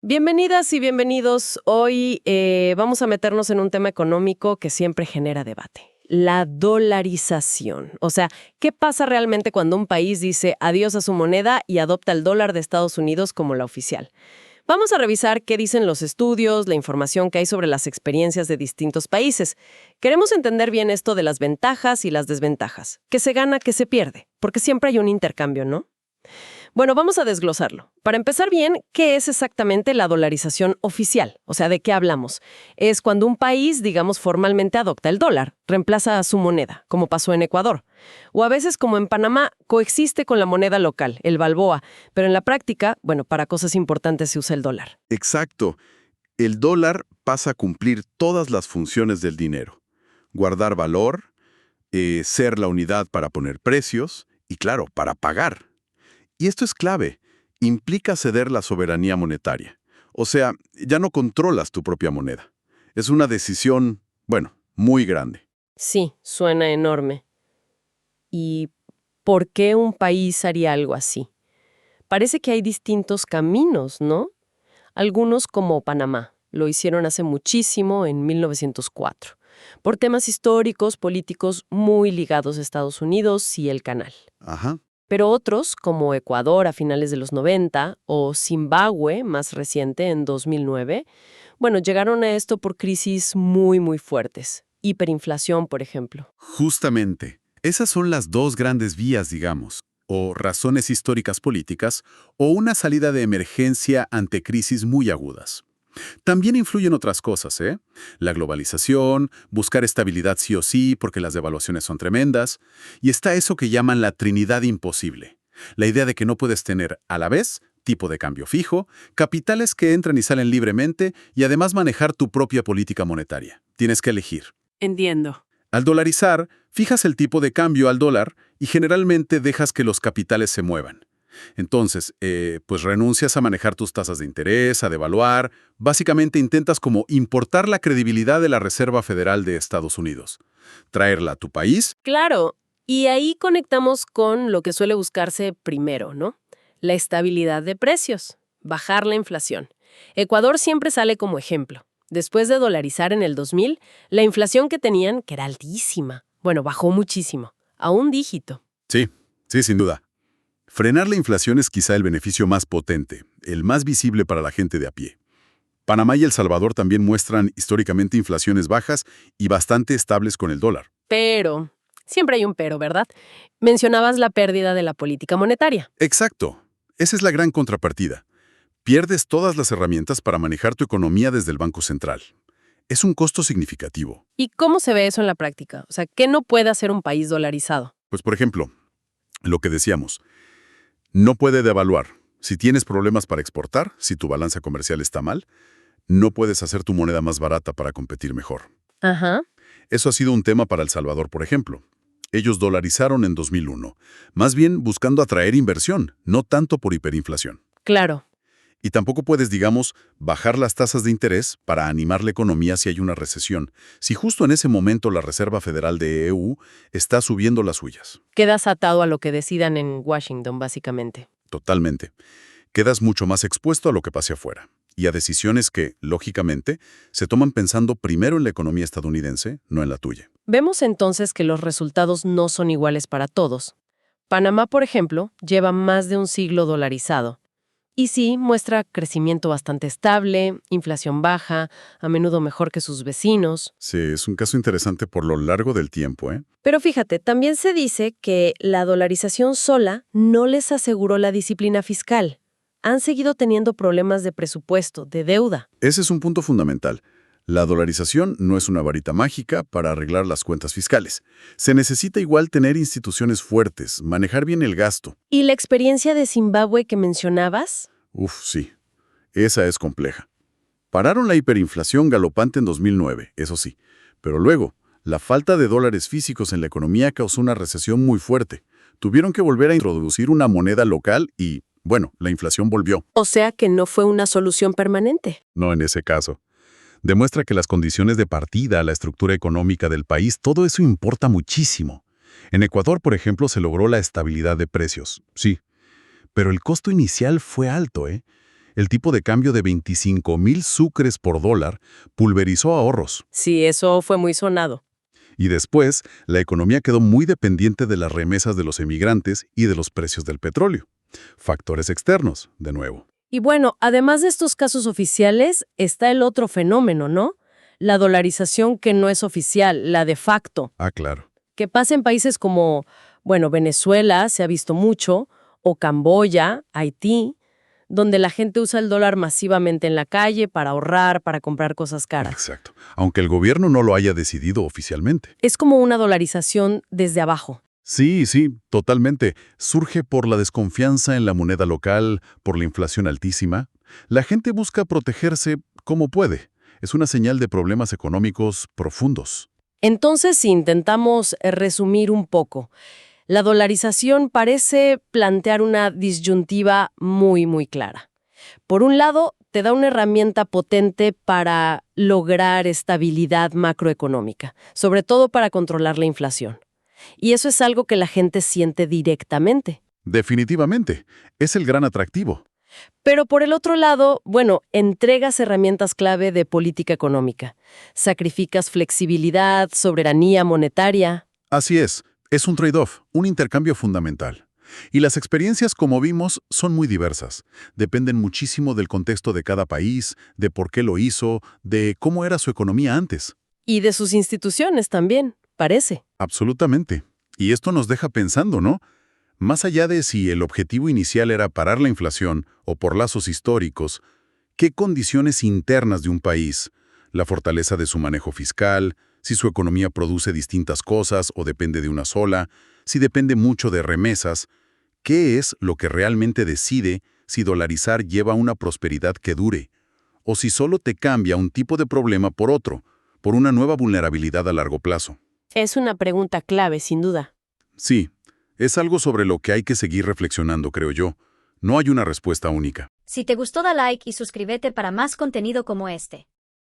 Bienvenidas y bienvenidos. Hoy vamos a meternos en un tema económico que siempre genera debate. La dolarización. O sea, ¿qué pasa realmente cuando un país dice adiós a su moneda y adopta el dólar de Estados Unidos como la oficial? Vamos a revisar qué dicen los estudios, la información que hay sobre las experiencias de distintos países. Queremos entender bien esto de las ventajas y las desventajas. ¿Qué se gana, qué se pierde? Porque siempre hay un intercambio, ¿no? Bueno, vamos a desglosarlo. Para empezar bien, ¿qué es exactamente la dolarización oficial? O sea, ¿de qué hablamos? Es cuando un país, digamos, formalmente adopta el dólar, reemplaza a su moneda, como pasó en Ecuador. O a veces, como en Panamá, coexiste con la moneda local, el balboa, pero en la práctica, bueno, para cosas importantes se usa el dólar. Exacto. El dólar pasa a cumplir todas las funciones del dinero. Guardar valor, ser la unidad para poner precios y, claro, para pagar. Y esto es clave. Implica ceder la soberanía monetaria. O sea, ya no controlas tu propia moneda. Es una decisión, bueno, muy grande. Sí, suena enorme. ¿Y por qué un país haría algo así? Parece que hay distintos caminos, ¿no? Algunos, como Panamá, lo hicieron hace muchísimo, en 1904, por temas históricos, políticos muy ligados a Estados Unidos y el canal. Ajá. Pero otros, como Ecuador a finales de los 90 o Zimbabue, más reciente, en 2009, bueno, llegaron a esto por crisis muy fuertes. Hiperinflación, por ejemplo. Justamente. Esas son las dos grandes vías, digamos, o razones históricas políticas, o una salida de emergencia ante crisis muy agudas. También influyen otras cosas, ¿eh? La globalización, buscar estabilidad sí o sí porque las devaluaciones son tremendas, y está eso que llaman la Trinidad imposible. La idea de que no puedes tener a la vez tipo de cambio fijo, capitales que entran y salen libremente y además manejar tu propia política monetaria. Tienes que elegir. Entiendo. Al dolarizar, fijas el tipo de cambio al dólar y generalmente dejas que los capitales se muevan. Entonces, pues renuncias a manejar tus tasas de interés, a devaluar. Básicamente intentas como importar la credibilidad de la Reserva Federal de Estados Unidos. Traerla a tu país. Claro, y ahí conectamos con lo que suele buscarse primero, ¿no? La estabilidad de precios, bajar la inflación. Ecuador siempre sale como ejemplo. Después de dolarizar en el 2000, la inflación que tenían, que era altísima, bueno, bajó muchísimo, a un dígito. Sí, sin duda. Frenar la inflación es quizá el beneficio más potente, el más visible para la gente de a pie. Panamá y El Salvador también muestran históricamente inflaciones bajas y bastante estables con el dólar. Pero, siempre hay un pero, ¿verdad? Mencionabas la pérdida de la política monetaria. Exacto. Esa es la gran contrapartida. Pierdes todas las herramientas para manejar tu economía desde el Banco Central. Es un costo significativo. ¿Y cómo se ve eso en la práctica? O sea, ¿qué no puede hacer un país dolarizado? Pues, por ejemplo, lo que decíamos, no puede devaluar. Si tienes problemas para exportar, si tu balanza comercial está mal, no puedes hacer tu moneda más barata para competir mejor. Ajá. Eso ha sido un tema para El Salvador, por ejemplo. Ellos dolarizaron en 2001, más bien buscando atraer inversión, no tanto por hiperinflación. Claro. Y tampoco puedes, digamos, bajar las tasas de interés para animar la economía si hay una recesión, si justo en ese momento la Reserva Federal de EU está subiendo las suyas. Quedas atado a lo que decidan en Washington, básicamente. Totalmente. Quedas mucho más expuesto a lo que pase afuera y a decisiones que, lógicamente, se toman pensando primero en la economía estadounidense, no en la tuya. Vemos entonces que los resultados no son iguales para todos. Panamá, por ejemplo, lleva más de un siglo dolarizado. Y sí, muestra crecimiento bastante estable, inflación baja, a menudo mejor que sus vecinos. Sí, es un caso interesante por lo largo del tiempo, ¿eh? Pero fíjate, también se dice que la dolarización sola no les aseguró la disciplina fiscal. Han seguido teniendo problemas de presupuesto, de deuda. Ese es un punto fundamental. La dolarización no es una varita mágica para arreglar las cuentas fiscales. Se necesita igual tener instituciones fuertes, manejar bien el gasto. ¿Y la experiencia de Zimbabue que mencionabas? Uf, sí. Esa es compleja. Pararon la hiperinflación galopante en 2009, eso sí. Pero luego, la falta de dólares físicos en la economía causó una recesión muy fuerte. Tuvieron que volver a introducir una moneda local y, bueno, la inflación volvió. O sea que no fue una solución permanente. No en ese caso. Demuestra que las condiciones de partida, la estructura económica del país, todo eso importa muchísimo. En Ecuador, por ejemplo, se logró la estabilidad de precios, sí. Pero el costo inicial fue alto, ¿eh? El tipo de cambio de 25,000 sucres por dólar pulverizó ahorros. Sí, eso fue muy sonado. Y después, la economía quedó muy dependiente de las remesas de los emigrantes y de los precios del petróleo. Factores externos, de nuevo. Y bueno, además de estos casos oficiales, está el otro fenómeno, ¿no? La dolarización que no es oficial, la de facto, Ah, claro. que pasa en países como, bueno, Venezuela se ha visto mucho, o Camboya, Haití, donde la gente usa el dólar masivamente en la calle para ahorrar, para comprar cosas caras. Exacto. Aunque el gobierno no lo haya decidido oficialmente. Es como una dolarización desde abajo. Sí, sí, totalmente. Surge por la desconfianza en la moneda local, por la inflación altísima. La gente busca protegerse como puede. Es una señal de problemas económicos profundos. Entonces, si intentamos resumir un poco, la dolarización parece plantear una disyuntiva muy, muy clara. Por un lado, te da una herramienta potente para lograr estabilidad macroeconómica, sobre todo para controlar la inflación. Y eso es algo que la gente siente directamente. Definitivamente, es el gran atractivo. Pero por el otro lado, bueno, entregas herramientas clave de política económica. Sacrificas flexibilidad, soberanía monetaria. Así es un trade-off, un intercambio fundamental. Y las experiencias, como vimos, son muy diversas. Dependen muchísimo del contexto de cada país, de por qué lo hizo, de cómo era su economía antes. Y de sus instituciones también, parece. Absolutamente. Y esto nos deja pensando, ¿no? Más allá de si el objetivo inicial era parar la inflación o por lazos históricos, ¿qué condiciones internas de un país, la fortaleza de su manejo fiscal, si su economía produce distintas cosas o depende de una sola, si depende mucho de remesas, qué es lo que realmente decide si dolarizar lleva a una prosperidad que dure, o si solo te cambia un tipo de problema por otro, por una nueva vulnerabilidad a largo plazo? Es una pregunta clave, sin duda. Sí, es algo sobre lo que hay que seguir reflexionando, creo yo. No hay una respuesta única. Si te gustó, da like y suscríbete para más contenido como este.